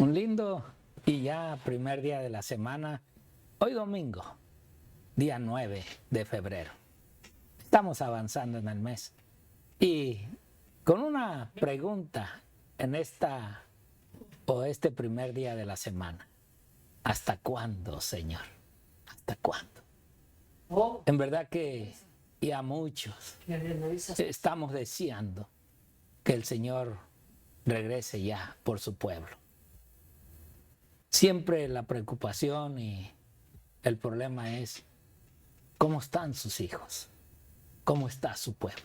Un lindo y ya primer día de la semana, hoy domingo, día 9 de febrero. Estamos avanzando en el mes y con una pregunta en este primer día de la semana. ¿Hasta cuándo, Señor? ¿Hasta cuándo? En verdad que ya muchos estamos deseando que el Señor regrese ya por su pueblo. Siempre la preocupación y el problema es cómo están sus hijos, cómo está su pueblo.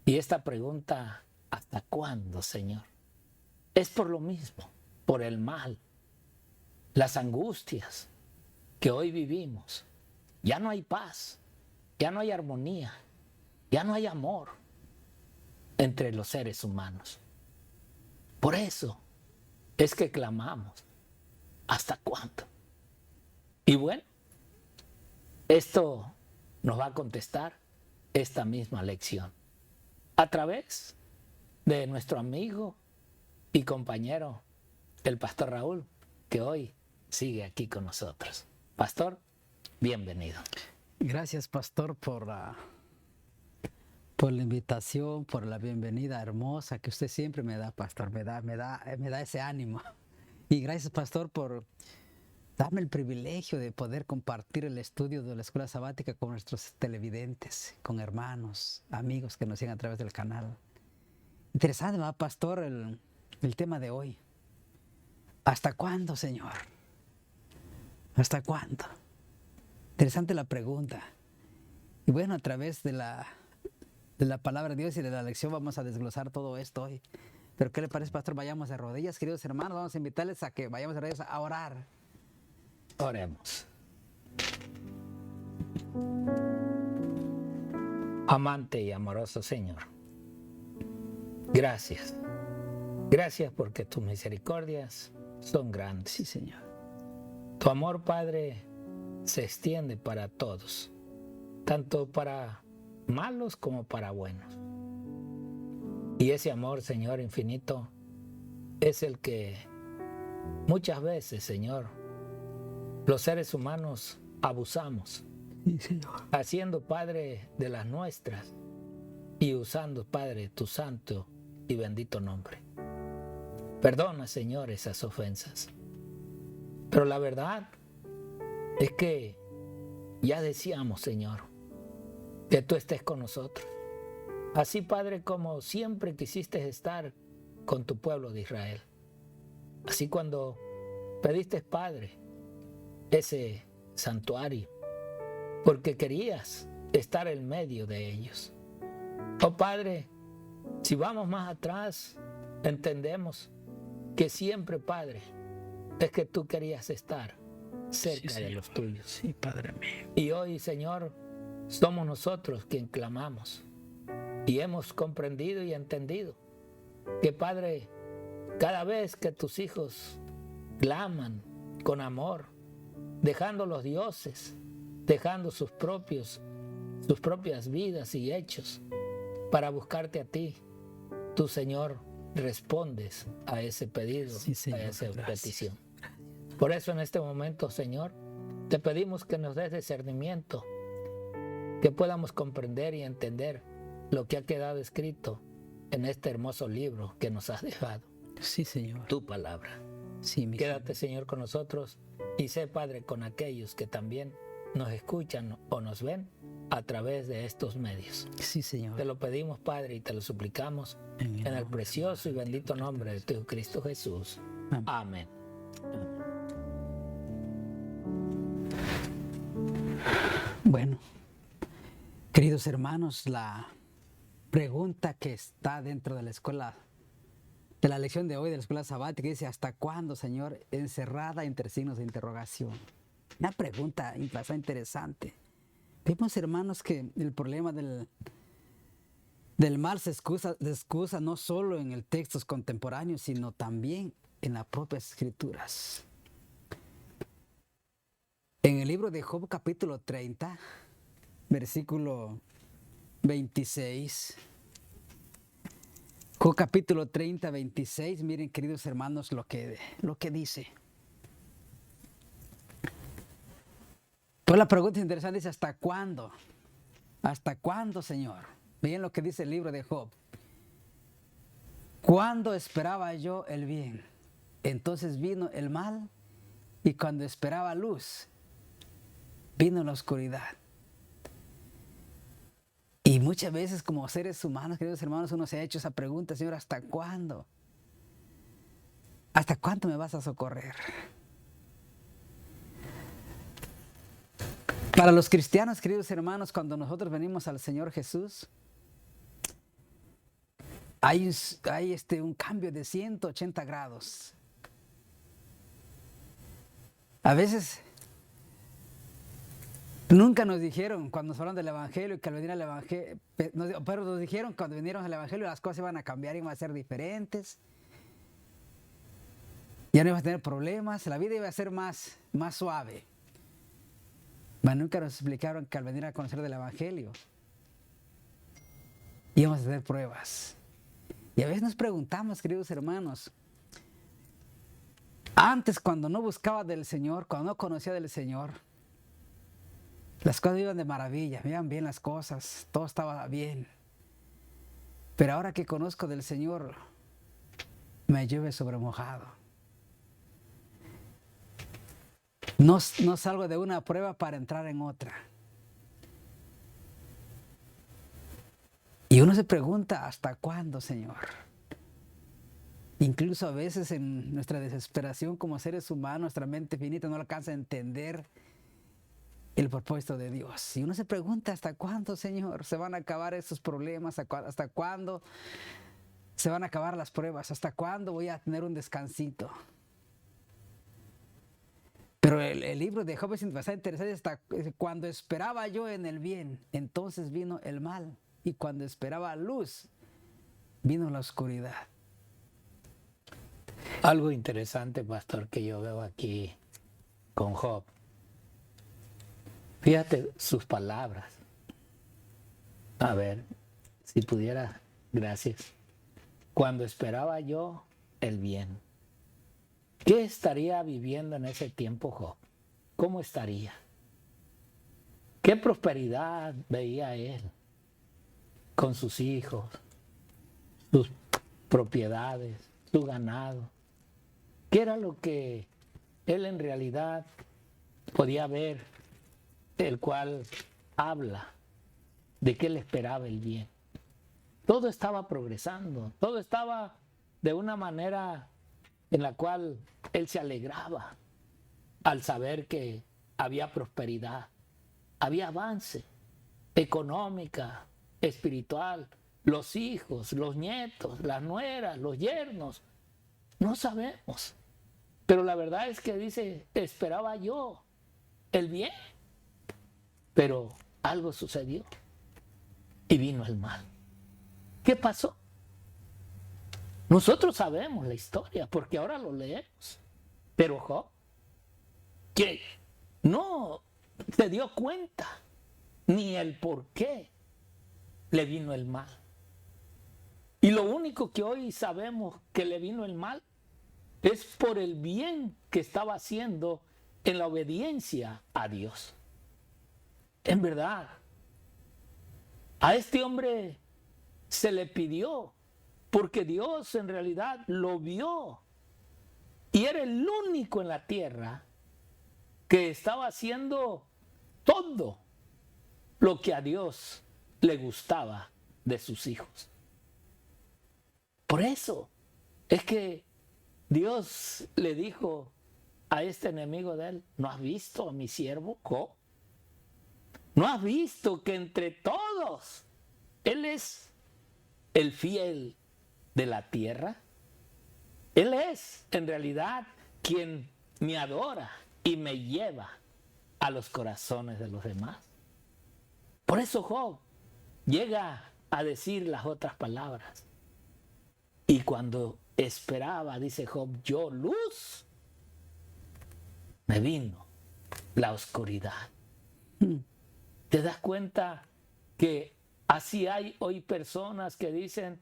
Y esta pregunta, ¿hasta cuándo, Señor? Es por lo mismo, por el mal, las angustias que hoy vivimos. Ya no hay paz, ya no hay armonía, ya no hay amor entre los seres humanos. Por eso es que clamamos, ¿hasta cuándo? Y bueno, esto nos va a contestar esta misma lección a través de nuestro amigo y compañero, el pastor Raúl, que hoy sigue aquí con nosotros. Pastor, bienvenido. Gracias, pastor, por la invitación, por la bienvenida hermosa que usted siempre me da, pastor. Me da ese ánimo. Y gracias, pastor, por darme el privilegio de poder compartir el estudio de la escuela sabática con nuestros televidentes, con hermanos, amigos que nos siguen a través del canal. Interesante, ¿verdad, pastor, el tema de hoy? ¿Hasta cuándo, Señor? ¿Hasta cuándo? Interesante la pregunta. Y bueno, a través de la palabra de Dios y de la lección vamos a desglosar todo esto hoy. Pero ¿qué le parece, pastor? Vayamos de rodillas, queridos hermanos. Vamos a invitarles a que vayamos de rodillas a orar. Oremos. Amante y amoroso Señor, gracias. Gracias porque tus misericordias son grandes. Sí, Señor. Tu amor, Padre, se extiende para todos, tanto para malos como para buenos. Y ese amor, Señor infinito, es el que muchas veces, Señor, los seres humanos abusamos, Sí, Señor. haciendo, Padre, de las nuestras y usando, Padre, tu santo y bendito nombre. Perdona, Señor, esas ofensas. Pero la verdad es que ya decíamos, Señor, que tú estés con nosotros. Así, Padre, como siempre quisiste estar con tu pueblo de Israel. Así cuando pediste, Padre, ese santuario, porque querías estar en medio de ellos. Oh Padre, si vamos más atrás, entendemos que siempre, Padre, es que tú querías estar cerca de los tuyos. Sí, Padre mío. Y hoy, Señor, somos nosotros quien clamamos y hemos comprendido y entendido que, Padre, cada vez que tus hijos claman con amor, dejando los dioses, dejando sus propias vidas y hechos para buscarte a ti, tú, Señor, respondes a ese pedido, Sí, Señor, a esa gracias. petición. Por eso en este momento, Señor, te pedimos que nos des discernimiento, que podamos comprender y entender lo que ha quedado escrito en este hermoso libro que nos has dejado, Sí, Señor. tu palabra. Sí, mi Quédate, Señor, con nosotros y sé, Padre, con aquellos que también nos escuchan o nos ven a través de estos medios. Sí, Señor. Te lo pedimos, Padre, y te lo suplicamos En el en el nombre precioso y bendito nombre de tu Cristo Jesús. Amén. Amén. Bueno, queridos hermanos, la pregunta que está dentro de la escuela, de la lección de hoy de la escuela sabática, dice: ¿hasta cuándo, Señor? Encerrada entre signos de interrogación. Una pregunta bastante interesante. Vemos, hermanos, que el problema del mal se excusa no solo en el textos contemporáneos, sino también en las propias escrituras. En el libro de Job, capítulo 30, versículo 26, Job capítulo 30, 26, miren queridos hermanos lo que dice. Pues la pregunta interesante dice, ¿hasta cuándo? ¿Hasta cuándo, Señor? Miren lo que dice el libro de Job. ¿Cuándo esperaba yo el bien? Entonces vino el mal, y cuando esperaba luz, vino la oscuridad. Y muchas veces como seres humanos, queridos hermanos, uno se ha hecho esa pregunta, Señor, ¿hasta cuándo? ¿Hasta cuándo me vas a socorrer? Para los cristianos, queridos hermanos, cuando nosotros venimos al Señor Jesús, hay un cambio de 180 grados. A veces nunca nos dijeron cuando nos hablaron del Evangelio y que al venir al Evangelio, pero nos dijeron cuando vinieron al Evangelio las cosas iban a cambiar, iban a ser diferentes. Ya no iba a tener problemas, la vida iba a ser más suave. Pero nunca nos explicaron que al venir a conocer del Evangelio íbamos a tener pruebas. Y a veces nos preguntamos, queridos hermanos, antes cuando no buscaba del Señor, cuando no conocía del Señor, las cosas iban de maravilla, me iban bien las cosas, todo estaba bien. Pero ahora que conozco del Señor, me llueve sobre mojado. No salgo de una prueba para entrar en otra. Y uno se pregunta, ¿hasta cuándo, Señor? Incluso a veces en nuestra desesperación como seres humanos, nuestra mente finita no alcanza a entender el propósito de Dios. Y uno se pregunta, ¿hasta cuándo, Señor, se van a acabar estos problemas? ¿Hasta cuándo se van a acabar las pruebas? ¿Hasta cuándo voy a tener un descansito? Pero el libro de Job es bastante interesante. Hasta cuando esperaba yo en el bien, entonces vino el mal. Y cuando esperaba luz, vino la oscuridad. Algo interesante, pastor, que yo veo aquí con Job. Fíjate sus palabras. A ver, si pudiera, gracias. Cuando esperaba yo el bien. ¿Qué estaría viviendo en ese tiempo Job? ¿Cómo estaría? ¿Qué prosperidad veía él con sus hijos, sus propiedades, su ganado? ¿Qué era lo que él en realidad podía ver, el cual habla de que él esperaba el bien? Todo estaba progresando, todo estaba de una manera en la cual él se alegraba al saber que había prosperidad, había avance económica, espiritual, los hijos, los nietos, las nueras, los yernos, no sabemos. Pero la verdad es que dice, esperaba yo el bien, pero algo sucedió y vino el mal. ¿Qué pasó? Nosotros sabemos la historia porque ahora lo leemos. Pero Job, que no se dio cuenta ni el por qué le vino el mal. Y lo único que hoy sabemos que le vino el mal es por el bien que estaba haciendo en la obediencia a Dios. En verdad, a este hombre se le pidió porque Dios en realidad lo vio y era el único en la tierra que estaba haciendo todo lo que a Dios le gustaba de sus hijos. Por eso es que Dios le dijo a este enemigo de él, ¿no has visto a mi siervo Job? ¿No has visto que entre todos él es el fiel de la tierra? Él es en realidad quien me adora y me lleva a los corazones de los demás. Por eso Job llega a decir las otras palabras. Y cuando esperaba, dice Job, yo luz, me vino la oscuridad. ¿Te das cuenta que así hay hoy personas que dicen,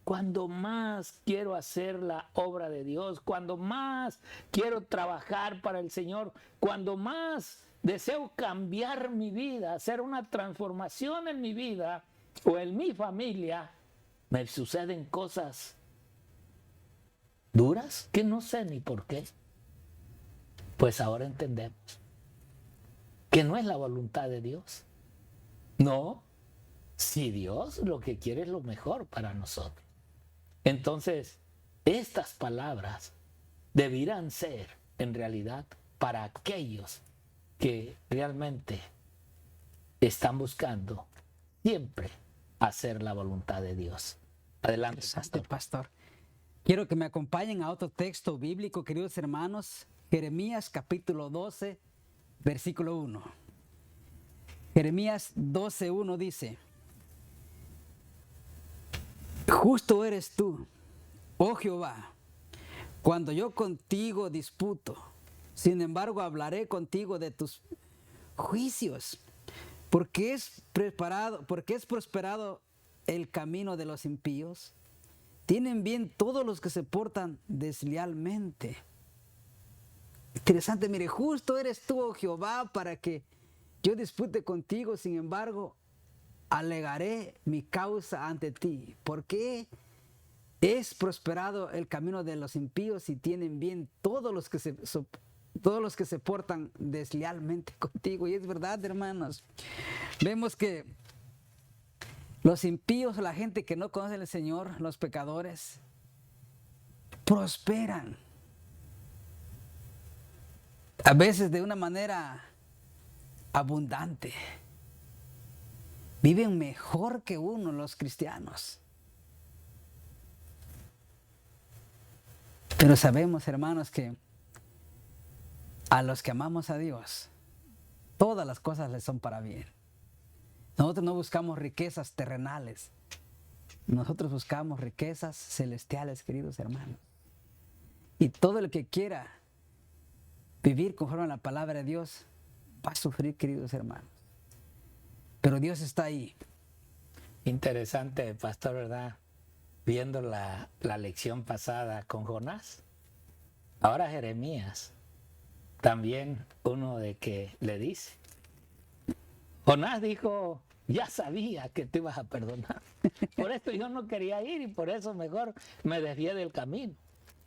cuando más quiero hacer la obra de Dios, cuando más quiero trabajar para el Señor, cuando más deseo cambiar mi vida, hacer una transformación en mi vida o en mi familia, me suceden cosas duras que no sé ni por qué. Pues ahora entendemos que no es la voluntad de Dios. No, si Dios lo que quiere es lo mejor para nosotros. Entonces, estas palabras debieran ser en realidad para aquellos que realmente están buscando siempre hacer la voluntad de Dios. Adelante, pastor. Quiero que me acompañen a otro texto bíblico, queridos hermanos. Jeremías capítulo 12, versículo 1. Jeremías 12:1 dice: justo eres tú, oh Jehová, cuando yo contigo disputo. Sin embargo, hablaré contigo de tus juicios, porque es prosperado el camino de los impíos. Tienen bien todos los que se portan deslealmente. Interesante, mire, justo eres tú, oh Jehová, para que yo dispute contigo. Sin embargo, alegaré mi causa ante ti. Porque es prosperado el camino de los impíos y tienen bien todos los que se portan deslealmente contigo. Y es verdad, hermanos. Vemos que los impíos, la gente que no conoce al Señor, los pecadores, prosperan. A veces de una manera abundante. Viven mejor que uno los cristianos. Pero sabemos, hermanos, que a los que amamos a Dios, todas las cosas les son para bien. Nosotros no buscamos riquezas terrenales. Nosotros buscamos riquezas celestiales, queridos hermanos. Y todo el que quiera vivir conforme a la palabra de Dios va a sufrir, queridos hermanos. Pero Dios está ahí. Interesante, pastor, ¿verdad? Viendo la lección pasada con Jonás. Ahora Jeremías, también uno de que le dice. Jonás dijo, ya sabía que te ibas a perdonar. Por esto yo no quería ir y por eso mejor me desvié del camino.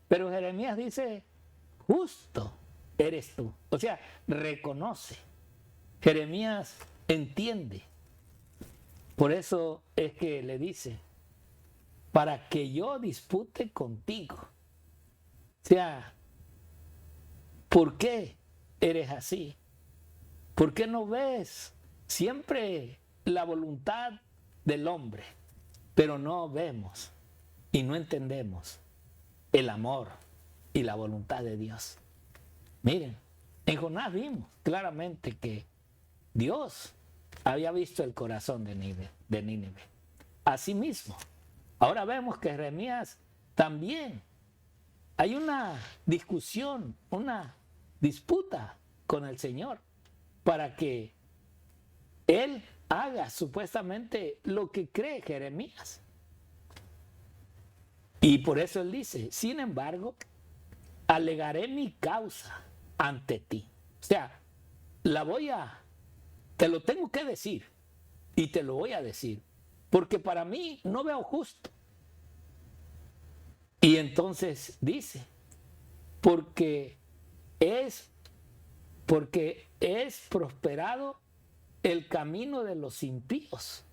Pero Jeremías dice, justo eres tú. O sea, reconoce. Jeremías entiende. Por eso es que le dice, para que yo dispute contigo. O sea, ¿por qué eres así? ¿Por qué no ves siempre la voluntad del hombre, pero no vemos y no entendemos el amor y la voluntad de Dios? Miren, en Jonás vimos claramente que Dios había visto el corazón de Nínive. Asimismo, ahora vemos que Jeremías también hay una discusión, una disputa con el Señor para que Él haga supuestamente lo que cree Jeremías. Y por eso Él dice, sin embargo, alegaré mi causa ante ti. O sea, te lo tengo que decir y te lo voy a decir, porque para mí no veo justo. Y entonces dice, porque es prosperado el camino de los impíos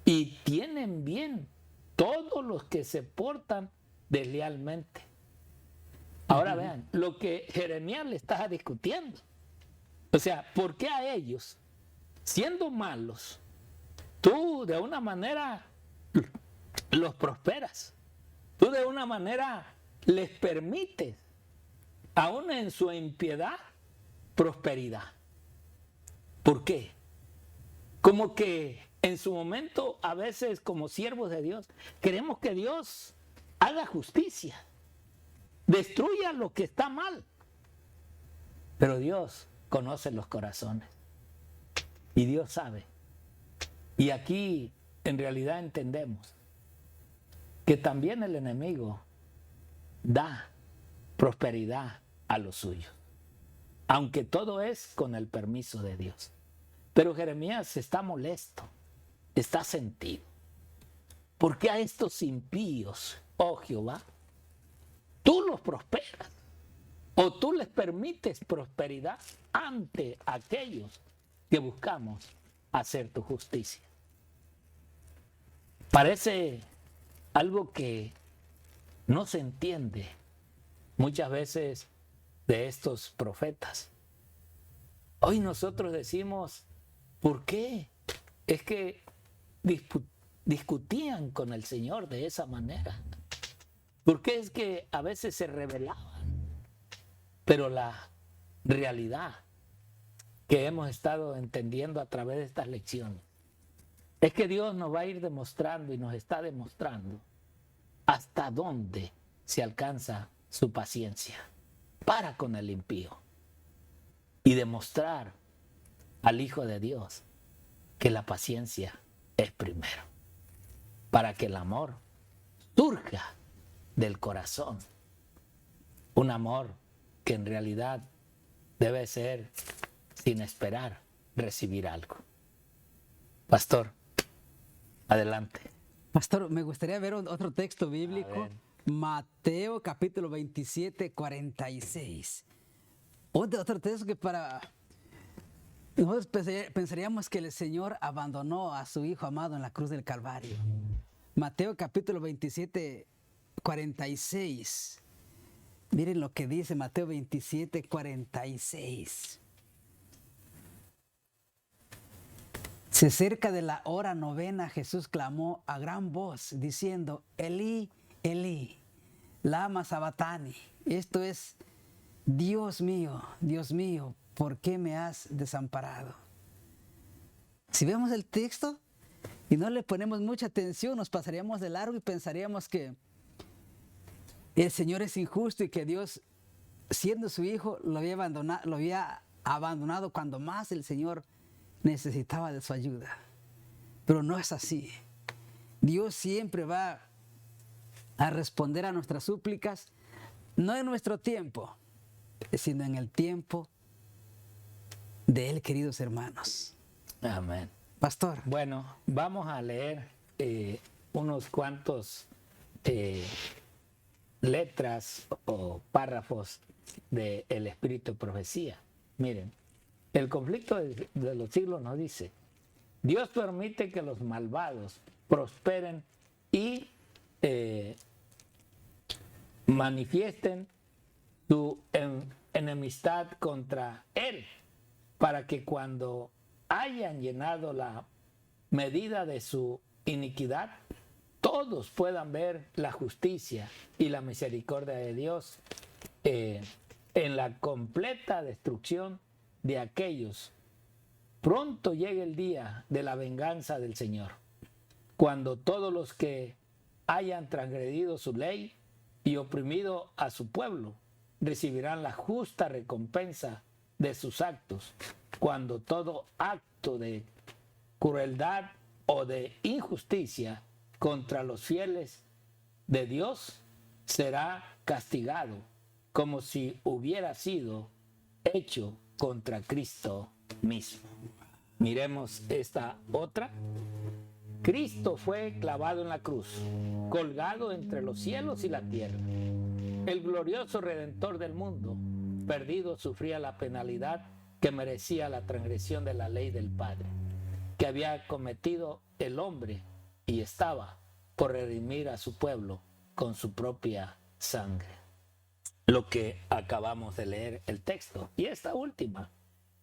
y tienen bien todos los que se portan deslealmente. Ahora vean, lo que Jeremías le está discutiendo. O sea, ¿por qué a ellos, siendo malos, tú de una manera los prosperas? Tú de una manera les permites, aún en su impiedad, prosperidad. ¿Por qué? Como que en su momento, a veces como siervos de Dios, queremos que Dios haga justicia, destruya lo que está mal. Pero Dios conoce los corazones y Dios sabe. Y aquí en realidad entendemos que también el enemigo da prosperidad a los suyos, aunque todo es con el permiso de Dios. Pero Jeremías está molesto, está sentido. ¿Por qué a estos impíos, oh Jehová, tú los prosperas? ¿O tú les permites prosperidad ante aquellos que buscamos hacer tu justicia? Parece algo que no se entiende muchas veces de estos profetas. Hoy nosotros decimos, ¿por qué? Es que discutían con el Señor de esa manera. ¿Por qué es que a veces se rebelaban? Pero la realidad que hemos estado entendiendo a través de estas lecciones es que Dios nos va a ir demostrando y nos está demostrando hasta dónde se alcanza su paciencia para con el impío y demostrar al Hijo de Dios que la paciencia es primero, para que el amor surja del corazón, un amor que en realidad debe ser sin esperar recibir algo. Pastor, adelante. Pastor, me gustaría ver otro texto bíblico, Mateo capítulo 27, 46. Otro texto que para nosotros pensaríamos que el Señor abandonó a su Hijo amado en la cruz del Calvario. Mateo capítulo 27, 46. Miren lo que dice Mateo 27, 46. Se cerca de la hora novena, Jesús clamó a gran voz, diciendo, Elí, Elí, lama sabatani. Esto es, Dios mío, ¿por qué me has desamparado? Si vemos el texto y no le ponemos mucha atención, nos pasaríamos de largo y pensaríamos que el Señor es injusto y que Dios, siendo su Hijo, lo había abandonado cuando más el Señor necesitaba de su ayuda. Pero no es así. Dios siempre va a responder a nuestras súplicas, no en nuestro tiempo, sino en el tiempo de Él, queridos hermanos. Amén. Pastor. Bueno, vamos a leer unos cuantos letras o párrafos del Espíritu de Profecía. Miren, el conflicto de los siglos nos dice, Dios permite que los malvados prosperen y manifiesten su enemistad contra Él, para que cuando hayan llenado la medida de su iniquidad, todos puedan ver la justicia y la misericordia de Dios en la completa destrucción de aquellos. Pronto llegue el día de la venganza del Señor, cuando todos los que hayan transgredido su ley y oprimido a su pueblo recibirán la justa recompensa de sus actos, cuando todo acto de crueldad o de injusticia contra los fieles de Dios será castigado, como si hubiera sido hecho contra Cristo mismo. Miremos esta otra. Cristo fue clavado en la cruz, colgado entre los cielos y la tierra. El glorioso Redentor del mundo, perdido, sufría la penalidad que merecía la transgresión de la ley del Padre, que había cometido el hombre, y estaba por redimir a su pueblo con su propia sangre. Lo que acabamos de leer el texto. Y esta última,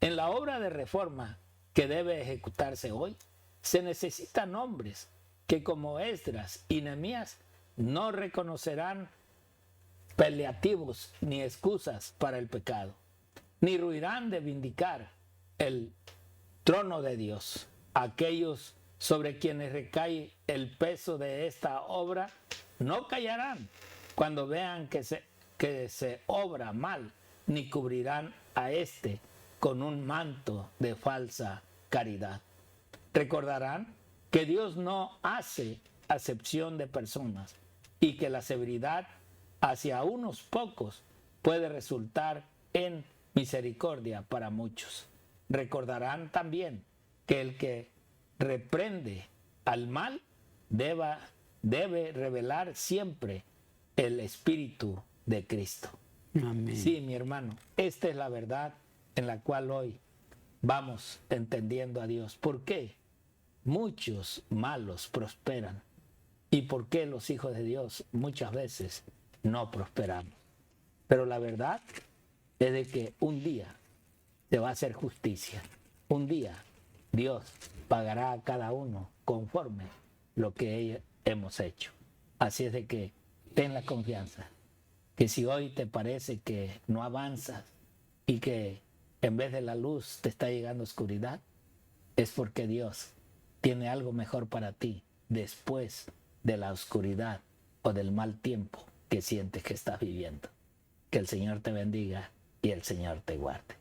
en la obra de reforma que debe ejecutarse hoy, se necesitan hombres que como Esdras y Nehemías no reconocerán paliativos ni excusas para el pecado, ni ruirán de vindicar el trono de Dios. Aquellos sobre quienes recae el peso de esta obra no callarán cuando vean que se obra mal, ni cubrirán a éste con un manto de falsa caridad. Recordarán que Dios no hace acepción de personas, y que la severidad hacia unos pocos puede resultar en misericordia para muchos. Recordarán también que el que reprende al mal debe revelar siempre el Espíritu de Cristo. Amén. Sí, mi hermano, esta es la verdad en la cual hoy vamos entendiendo a Dios. ¿Por qué muchos malos prosperan? ¿Y por qué los hijos de Dios muchas veces no prosperamos? Pero la verdad es de que un día te va a hacer justicia. Un día Dios pagará a cada uno conforme lo que hemos hecho. Así es de que ten la confianza que si hoy te parece que no avanzas y que en vez de la luz te está llegando oscuridad, es porque Dios tiene algo mejor para ti después de la oscuridad o del mal tiempo que sientes que estás viviendo. Que el Señor te bendiga y el Señor te guarde.